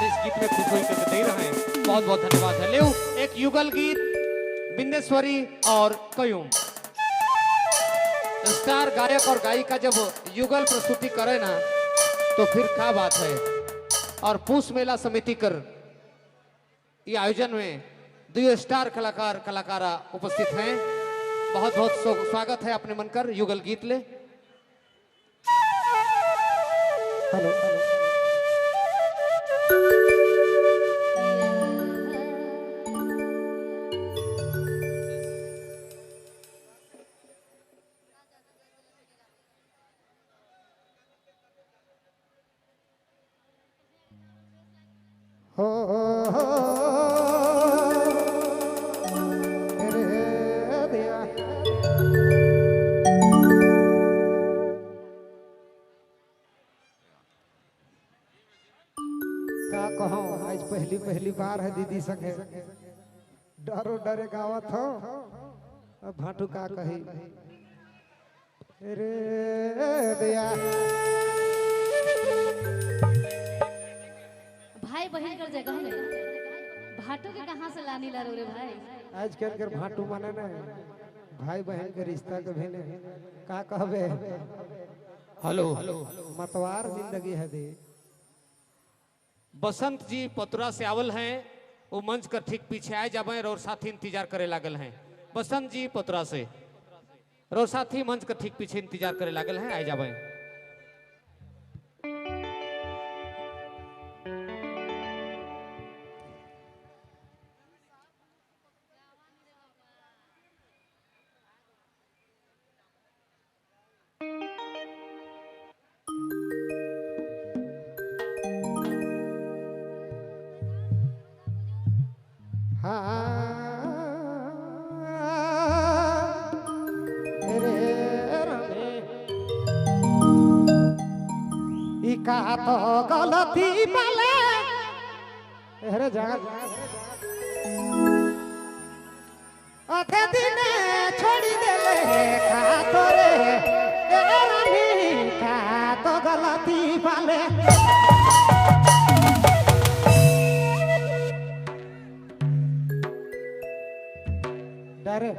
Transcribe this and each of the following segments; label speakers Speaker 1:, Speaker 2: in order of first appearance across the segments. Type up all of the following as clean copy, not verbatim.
Speaker 1: इस गीत में खुश होकर दे रहे हैं, बहुत बहुत धन्यवाद है। ले एक युगल गीत बिंदेश्वरी और कयूम स्टार गायक और गायिका जब युगल प्रस्तुति करे ना तो फिर क्या बात है। और पूस मेला समिति कर ये आयोजन में 2 स्टार कलाकार कलाकारा उपस्थित हैं। बहुत बहुत स्वागत है अपने मनकर युगल गीत ले।
Speaker 2: हेलो आज पहली बार है दीदी संगे डरो डरे गावत हो। अब भाटू का कही रे दिया
Speaker 3: भाई बहन कर जगह में भाटू के कहां से लानी ला रे भाई।
Speaker 2: आज कर भाटू माने ना भाई बहन के रिश्ता के भेने का कहबे।
Speaker 1: हेलो
Speaker 2: मतवार जिंदगी है दी।
Speaker 1: बसंत जी पतुरा से आवल हैं, वो मंच कर ठीक पीछे आए जाबे और साथी इंतजार करे लागल हैं। बसंत जी पतुरा से और साथी मंच कर ठीक पीछे इंतजार करे लागल हैं, आए जाबे।
Speaker 2: का तो गलती पाले अरे जा अते दिन छोड़ी देले का तो रे रानी का तो गलती पाले। डरे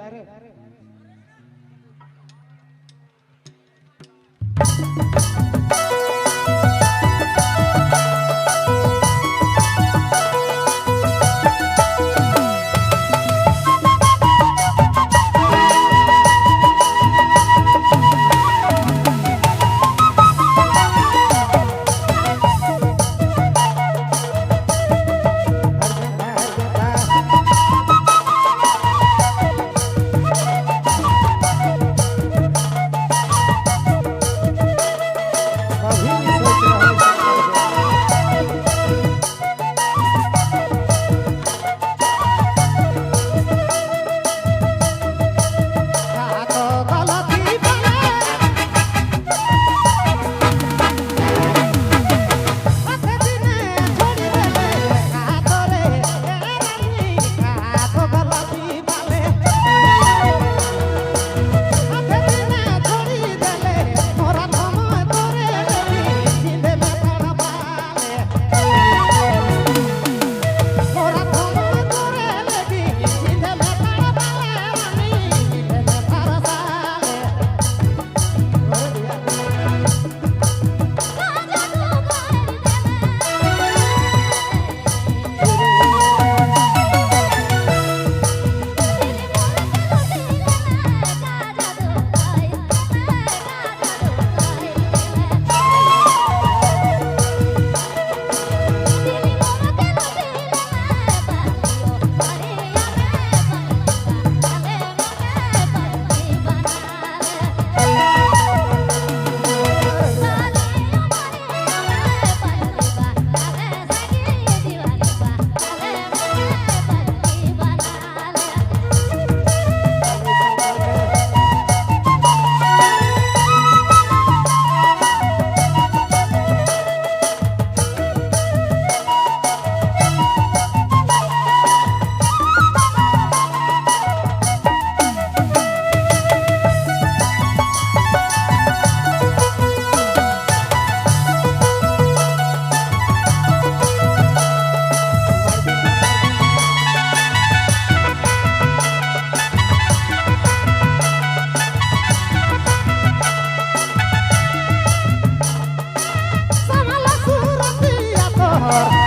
Speaker 2: पर